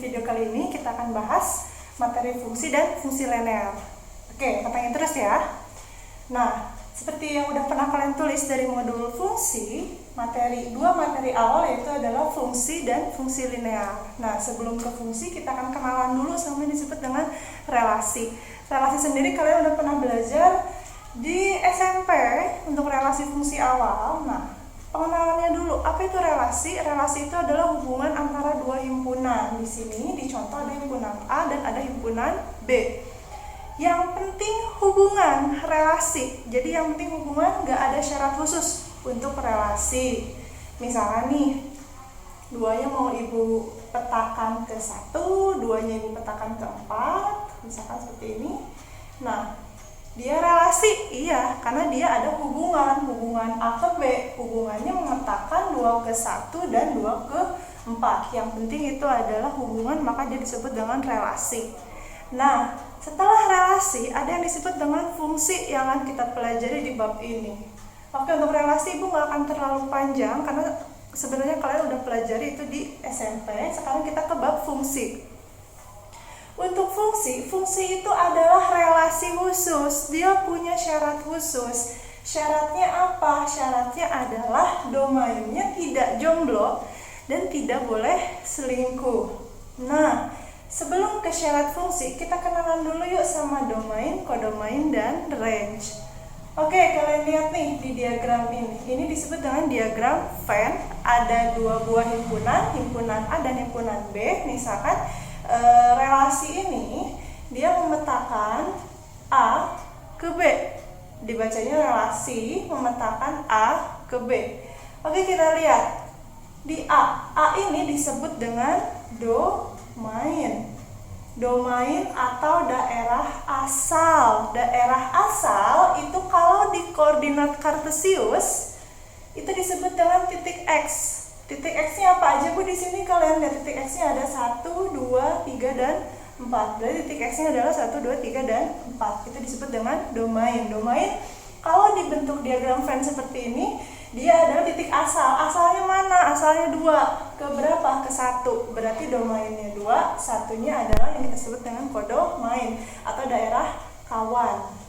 video kali ini kita akan bahas materi fungsi dan fungsi linear. Oke, pantengin terus ya. Nah, seperti yang udah pernah kalian tulis dari modul fungsi, dua materi awal yaitu adalah fungsi dan fungsi linear. Nah, sebelum ke fungsi kita akan kenalan dulu sama yang disebut dengan relasi. Relasi sendiri kalian udah pernah belajar di SMP untuk relasi fungsi awal. Nah, pengenalannya dulu, apa itu relasi? Relasi itu adalah hubungan antara dua himpunan. Di sini di contoh ada himpunan A dan ada himpunan B. Yang penting hubungan, relasi. Jadi yang penting hubungan, gak ada syarat khusus untuk relasi. Misalnya nih, duanya mau ibu petakan ke 1, duanya ibu petakan ke 4, misalkan seperti ini. Nah, dia relasi, iya, karena dia ada hubungan A ke B. Hubungannya memetakan 2 ke 1 dan 2 ke 4. Yang penting itu adalah hubungan, maka dia disebut dengan relasi. Nah, setelah relasi, ada yang disebut dengan fungsi yang akan kita pelajari di bab ini. Oke, untuk relasi ibu gak akan terlalu panjang, karena sebenarnya kalian udah pelajari itu di SMP. Sekarang kita ke bab fungsi. Untuk fungsi itu adalah relasi khusus. Dia punya syarat khusus. Syaratnya apa? Syaratnya adalah domainnya tidak jomblo dan tidak boleh selingkuh. Nah, sebelum ke syarat fungsi, kita kenalan dulu yuk sama domain, kodomain, dan range. Oke, kalian lihat nih di diagram ini. Ini disebut dengan diagram Venn. Ada dua buah himpunan A dan himpunan B. Misalkan relasi ini dia memetakan A ke B. Dibacanya relasi memetakan A ke B. Oke, kita lihat di A. A ini disebut dengan domain. Domain atau daerah asal. Daerah asal itu kalau di koordinat kartesius itu disebut dengan titik X. Titik X-nya apa aja Bu? Di sini kalian lihat titik X-nya ada 1, 2, 3, dan 4. Berarti titik X-nya adalah 1, 2, 3, dan 4. Itu disebut dengan domain. Domain kalau dibentuk diagram Venn seperti ini, dia adalah titik asal. Asalnya mana? Asalnya 2. Ke berapa? Ke 1. Berarti domainnya 2, satunya adalah yang kita sebut dengan kodomain atau daerah kawan.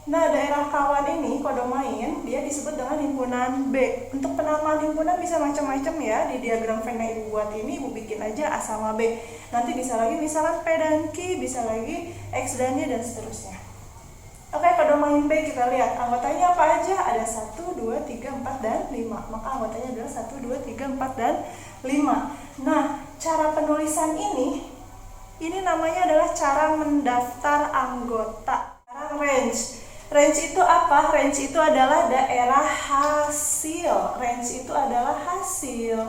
Nah, daerah kawan ini, kodomain, dia disebut dengan himpunan B. Untuk penamaan himpunan bisa macam-macam ya. Di diagram Venn yang ibu buat ini, ibu bikin aja A sama B. Nanti bisa lagi misalkan P dan Q, bisa lagi X dan Y, dan seterusnya. Oke, kodomain B kita lihat. Anggotanya apa aja? Ada 1, 2, 3, 4, dan 5. Maka anggotanya adalah 1, 2, 3, 4, dan 5. Nah, cara penulisan ini namanya adalah cara mendaftar anggota. Sekarang range. Range itu apa? Range itu adalah daerah hasil. Range itu adalah hasil.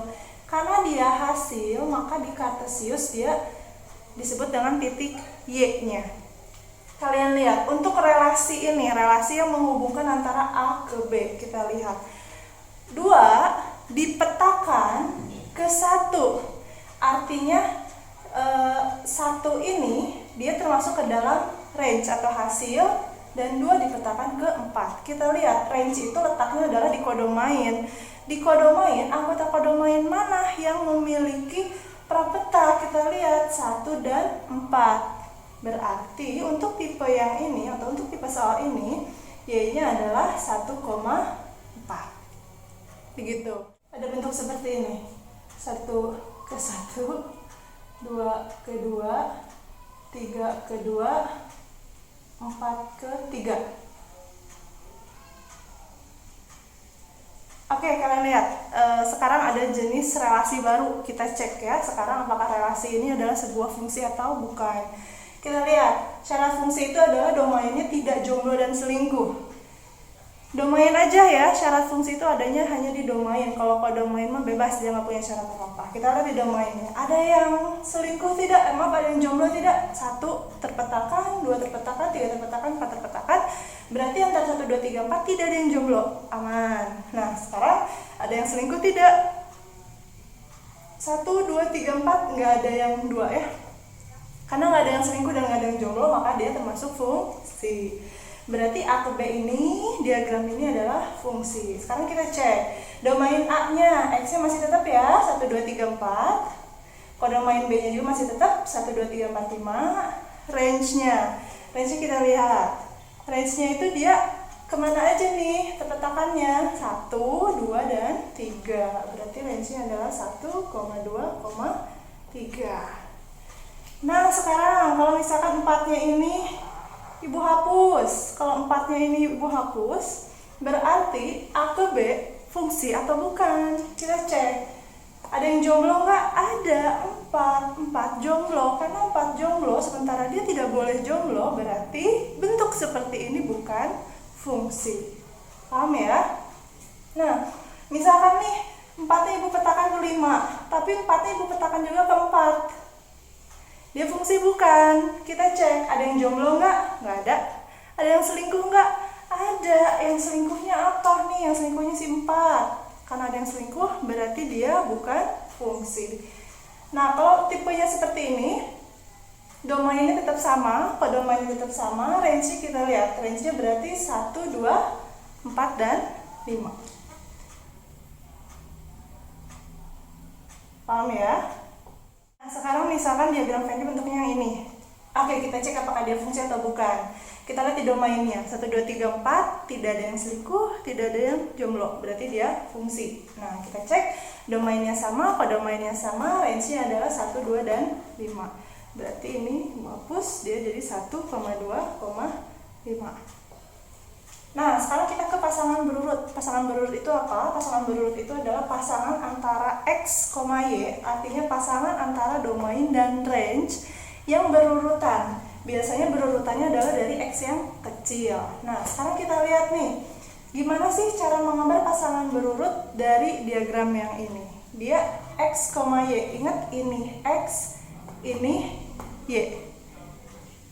Karena dia hasil, maka di kartesius dia disebut dengan titik Y-nya. Kalian lihat, untuk relasi ini, relasi yang menghubungkan antara A ke B, kita lihat. 2 dipetakan ke 1. Artinya 1 ini dia termasuk ke dalam range atau hasil, dan 2 dipetakan ke 4. Kita lihat, range itu letaknya adalah di kodomain. Di kodomain, anggota kodomain mana yang memiliki prapeta? Kita lihat 1 dan 4. Berarti untuk tipe yang ini atau untuk tipe soal ini, Y-nya adalah 1,4. Begitu. Ada bentuk seperti ini. 1 ke 1, 2 ke 2, 3 ke 2, 4 ke 3. Oke, kalian lihat. Sekarang ada jenis relasi baru. Kita cek ya. Sekarang apakah relasi ini adalah sebuah fungsi atau bukan. Kita lihat. Syarat fungsi itu adalah domainnya tidak jomblo dan selingkuh. Domain aja ya. Syarat fungsi itu adanya hanya di domain. Kalau kodomain mah bebas, dia nggak punya syarat apa-apa. Kita lihat di domainnya. Ada yang selingkuh tidak? Emang ada yang jomblo tidak? 1 terpetakan, 2 terpetakan, 3 terpetakan, 4 terpetakan. Berarti antara 1, 2, 3, 4 tidak ada yang jomblo. Aman. Nah, sekarang ada yang selingkuh tidak? 1, 2, 3, 4 nggak ada yang 2 ya. Karena nggak ada yang selingkuh dan nggak ada yang jomblo, maka dia termasuk fungsi. Berarti A ke B ini, diagram ini adalah fungsi. Sekarang kita cek. Domain A-nya, X-nya masih tetap ya, 1, 2, 3, 4. Kode domain B-nya juga masih tetap 1, 2, 3, 4, 5. Range-nya kita lihat. Range-nya itu dia kemana aja nih terpetakannya? 1, 2, dan 3. Berarti range-nya adalah 1, 2, 3. Nah sekarang kalau misalkan 4-nya ini Ibu hapus. Kalau 4-nya ini Ibu hapus, berarti A ke B fungsi atau bukan? Kita cek. Ada yang jomblo nggak? Ada. 4 jomblo. Karena 4 jomblo, sementara dia tidak boleh jomblo, berarti bentuk seperti ini bukan fungsi. Paham ya? Nah, misalkan nih 4-nya Ibu petakan ke 5, tapi 4-nya Ibu petakan juga ke 4. Dia fungsi bukan? Kita cek. Ada yang jomblo nggak? Nggak ada. Ada yang selingkuh nggak? Ada. Yang selingkuhnya apa nih? Yang selingkuhnya si 4. Karena ada yang selingkuh, berarti dia bukan fungsi. Nah, kalau tipenya seperti ini, domainnya tetap sama, domainnya tetap sama, range-nya kita lihat. Range-nya berarti 1, 2, 4, dan 5. Paham ya? Nah, sekarang misalkan diagram Venn bentuknya yang ini. Oke, kita cek apakah dia fungsi atau bukan. Kita lihat di domainnya, 1, 2, 3, 4, tidak ada yang selingkuh, tidak ada yang jomblo, berarti dia fungsi. Nah, kita cek domainnya sama, domainnya sama, range-nya adalah 1, 2, dan 5. Berarti ini hapus, dia jadi 1, 2, 5. Nah, sekarang kita ke pasangan berurut. Pasangan berurut itu apa? Pasangan berurut itu adalah pasangan antara X, Y, artinya pasangan antara domain dan range yang berurutan. Biasanya berurutannya adalah dari X yang kecil. Nah, sekarang kita lihat nih, gimana sih cara menggambar pasangan berurut dari diagram yang ini. Dia X, Y. Ingat ini X, ini Y.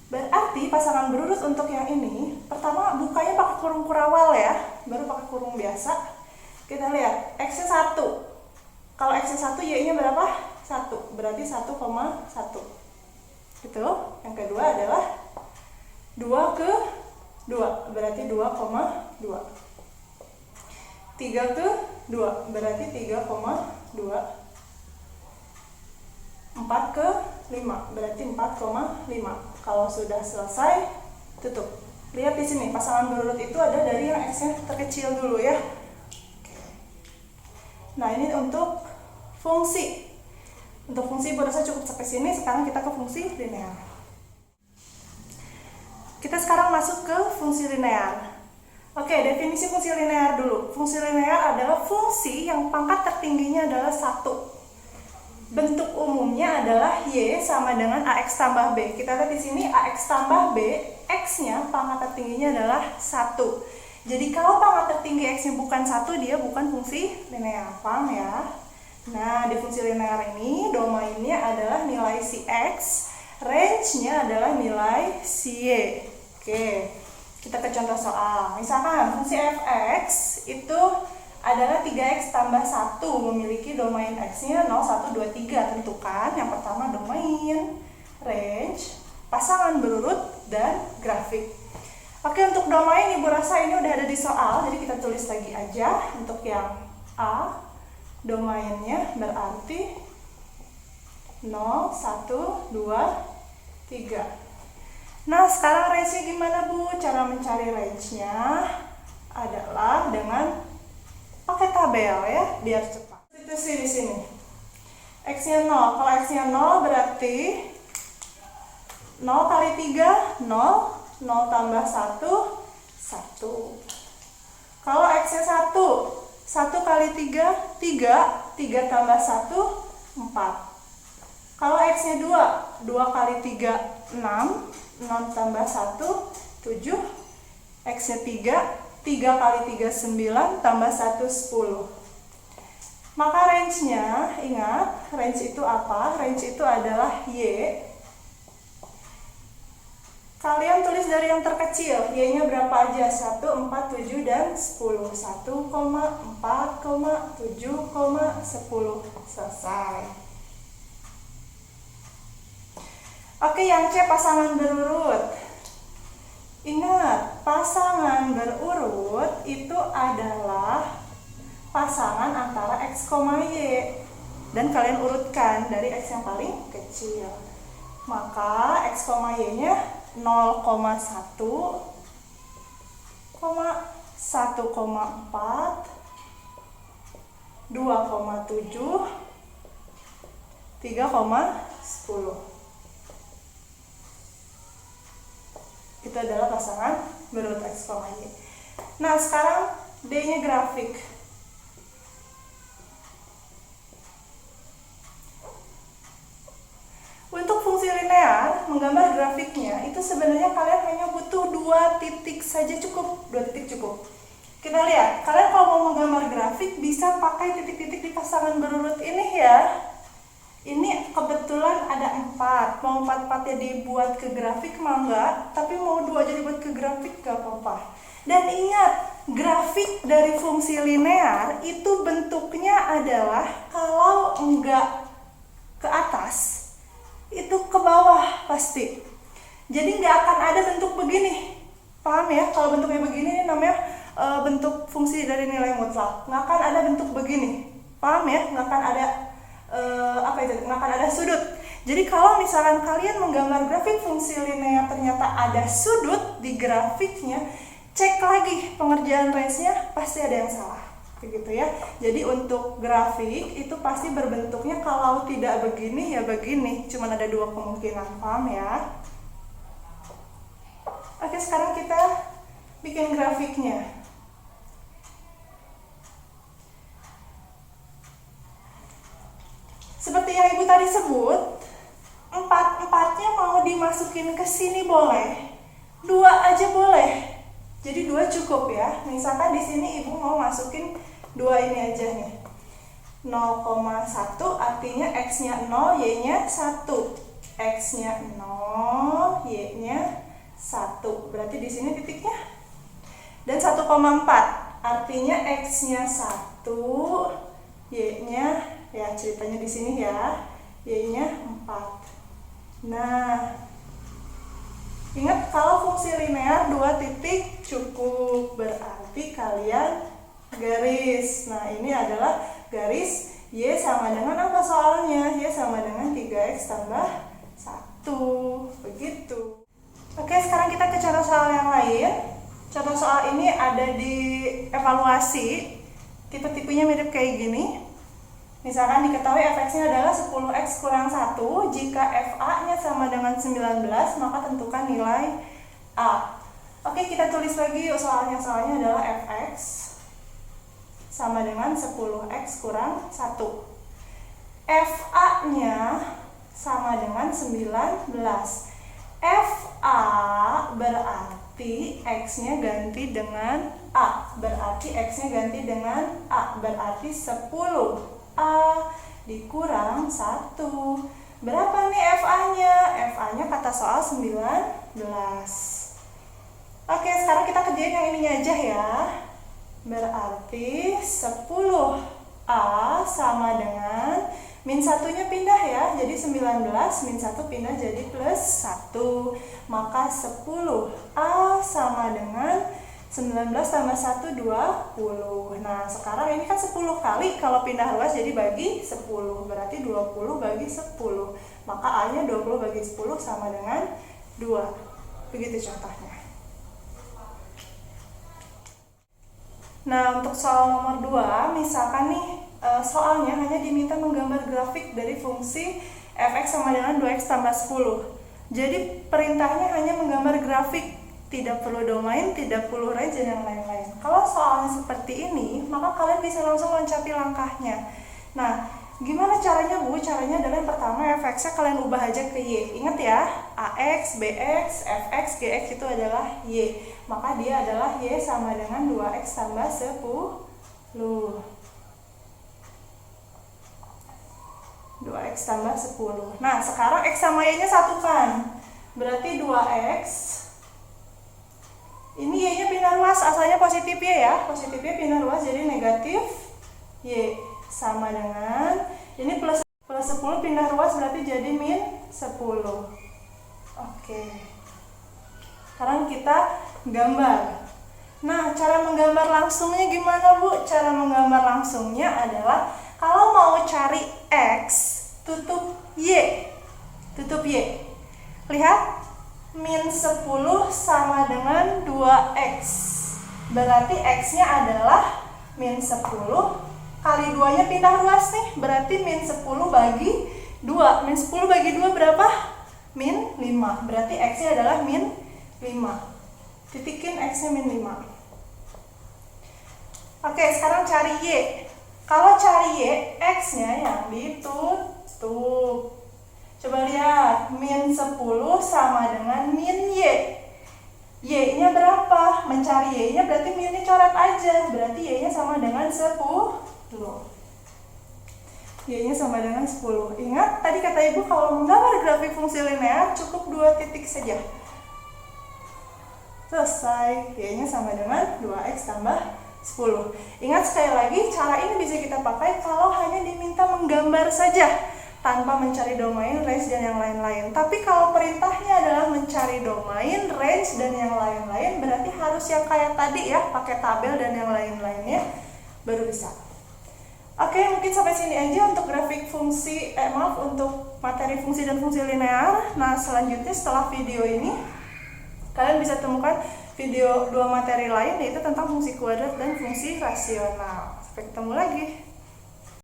Berarti pasangan berurut untuk yang ini, pertama bukanya pakai kurung kurawal ya, baru pakai kurung biasa. Kita lihat, X-nya 1. Kalau X-nya 1, Y-nya berapa? 1. Berarti 1,1. Itu. Yang kedua adalah 2 ke 2, berarti 2,2. 3 ke 2, berarti 3,2. 4 ke 5, berarti 4,5. Kalau sudah selesai, tutup. Lihat di sini, pasangan berurut itu ada dari yang X-nya terkecil dulu ya. Nah, ini untuk fungsi. Untuk fungsi Ibu rasa cukup sampai sini. Sekarang kita ke fungsi linear. Kita sekarang masuk ke fungsi linear. Oke, definisi fungsi linear dulu. Fungsi linear adalah fungsi yang pangkat tertingginya adalah 1. Bentuk umumnya adalah Y sama dengan AX tambah B. Kita lihat di sini AX tambah B, X-nya pangkat tertingginya adalah 1. Jadi kalau pangkat tertinggi X-nya bukan 1, dia bukan fungsi linear. Paham ya? Nah, di fungsi linear ini domainnya adalah nilai si X, range-nya adalah nilai si Y. Oke, kita ke contoh soal. Misalkan fungsi fx itu adalah 3x tambah 1, memiliki domain x-nya 0, 1, 2, 3. Tentukan yang pertama domain, range, pasangan berurut, dan grafik. Oke, untuk domain Ibu rasa ini udah ada di soal, jadi kita tulis lagi aja. Untuk yang A, domainnya berarti 0, 1, 2, 3. Nah, sekarang range-nya gimana Bu? Cara mencari range-nya adalah dengan pakai tabel ya, biar cepat. Itu sih di sini. X-nya 0. Kalau X-nya 0 berarti 0 kali 3, 0. 0 tambah 1, 1. Kalau X-nya 1, 1 kali 3, 3. 3 tambah 1, 4. Kalau X-nya 2, 2 kali 3, 6. 6 tambah 1, 7. X-nya 3, 3 kali 3, 9. Tambah 1, 10. Maka range-nya, ingat, range itu apa? Range itu adalah Y. Kalian tulis dari yang terkecil, Y-nya berapa aja? 1, 4, 7, dan 10. 1,4, 7, 10. Selesai. Oke, yang C pasangan berurut. Ingat, pasangan berurut itu adalah pasangan antara X, Y. dan kalian urutkan dari X yang paling kecil. Maka X, Y nya 0,1, 1,4, 2,7, 3,10. Itu adalah pasangan berurut X, Y. Nah, sekarang D-nya grafik. Untuk fungsi linear, menggambar grafiknya, itu sebenarnya kalian hanya butuh 2 titik saja cukup. 2 titik cukup. Kita lihat, kalian kalau mau menggambar grafik bisa pakai titik-titik di pasangan berurut ini ya. Ini kebetulan ada 4. Mau 4-4-nya dibuat ke grafik mah enggak, tapi mau 2 aja dibuat ke grafik gak apa-apa. Dan ingat, grafik dari fungsi linear itu bentuknya adalah kalau enggak ke atas, itu ke bawah pasti. Jadi nggak akan ada bentuk begini. Paham ya? Kalau bentuknya begini ini namanya bentuk fungsi dari nilai mutlak. Nggak akan ada bentuk begini. Paham ya? Nggak akan ada nggak akan ada sudut. Jadi kalau misalkan kalian menggambar grafik fungsi linear ternyata ada sudut di grafiknya, cek lagi pengerjaan range-nya, pasti ada yang salah. Begitu ya. Jadi untuk grafik itu pasti berbentuknya kalau tidak begini ya begini. Cuman ada 2 kemungkinan. Paham ya? Oke, sekarang kita bikin grafiknya. Seperti yang Ibu tadi sebut, 4-4-nya mau dimasukin ke sini boleh, 2 aja boleh. Jadi 2 cukup ya. Misalkan di sini Ibu mau masukin 2 ini aja nih. 0,1 artinya X-nya 0, Y-nya 1. X-nya 0, Y-nya 1. Berarti di sini titiknya. Dan 1,4 artinya X-nya 1, Y-nya ya ceritanya di sini ya. Y-nya 4. Nah, ingat kalau fungsi linear 2 titik cukup, berarti kalian garis. Nah, ini adalah garis Y sama dengan apa soalnya? Y sama dengan 3X tambah 1. Begitu. Oke, sekarang kita ke contoh soal yang lain. Contoh soal ini ada di evaluasi. Tipe-tipenya mirip kayak gini. Misalkan diketahui fx-nya adalah 10x kurang 1, jika fa-nya sama dengan 19, maka tentukan nilai A. Oke, kita tulis lagi yuk soalnya. Soalnya adalah fx sama dengan 10x kurang 1. fa-nya sama dengan 19. fa berarti x-nya ganti dengan A. Berarti x-nya ganti dengan A. Berarti 10. A dikurang 1. Berapa nih FA-nya? FA-nya kata soal 19. Oke, sekarang kita kerjain yang ininya aja ya. Berarti 10A sama dengan min 1-nya pindah ya. Jadi 19 min 1 pindah jadi plus 1. Maka 10A sama dengan 19 tambah 1, 20. Nah, sekarang ini kan 10 kali, kalau pindah ruas jadi bagi 10. Berarti 20 bagi 10. Maka A-nya 20 bagi 10 sama dengan 2. Begitu contohnya. Nah, untuk soal nomor 2, misalkan nih soalnya hanya diminta menggambar grafik dari fungsi fx sama dengan 2x tambah 10. Jadi perintahnya hanya menggambar grafik, tidak perlu domain, tidak perlu range, dan yang lain-lain. Kalau soalnya seperti ini, maka kalian bisa langsung loncati langkahnya. Nah, gimana caranya Bu? Caranya adalah yang pertama fx-nya kalian ubah aja ke y. Ingat ya, ax, bx, fx, gx itu adalah y. Maka dia adalah y sama dengan 2x tambah 10. 2x tambah 10. Nah, sekarang x sama y-nya satukan. Berarti 2x. Ini y-nya pindah ruas, asalnya positif y ya. Positif y pindah ruas jadi negatif y sama dengan ini plus 10 pindah ruas berarti jadi min 10. Oke. Sekarang kita gambar. Nah, cara menggambar langsungnya gimana Bu? Cara menggambar langsungnya adalah kalau mau cari X, tutup Y. Tutup Y. Lihat, min 10 sama dengan 2X. Berarti X-nya adalah min 10 kali 2-nya pindah ruas nih. Berarti min 10 bagi 2. Min 10 bagi 2 berapa? Min 5. Berarti X-nya adalah min 5. Titikin X-nya min 5. Oke, sekarang cari Y. Kalau cari Y, X-nya yang ditutup. Coba lihat, min 10 sama dengan min Y. Y-nya berapa? Mencari Y-nya berarti min-nya coret aja. Berarti Y-nya sama dengan 10. Y-nya sama dengan 10. Ingat, tadi kata Ibu kalau menggambar grafik fungsi linear cukup 2 titik saja. Selesai. Y-nya sama dengan 2X tambah 10. Ingat sekali lagi, cara ini bisa kita pakai kalau hanya diminta menggambar saja tanpa mencari domain, range, dan yang lain-lain. Tapi kalau perintahnya adalah mencari domain, range, dan yang lain-lain, berarti harus yang kayak tadi ya, pakai tabel dan yang lain-lainnya baru bisa. Oke, mungkin sampai sini aja untuk grafik fungsi, untuk materi fungsi dan fungsi linear. Nah, selanjutnya setelah video ini, kalian bisa temukan video 2 materi lain, yaitu tentang fungsi kuadrat dan fungsi rasional. Sampai ketemu lagi.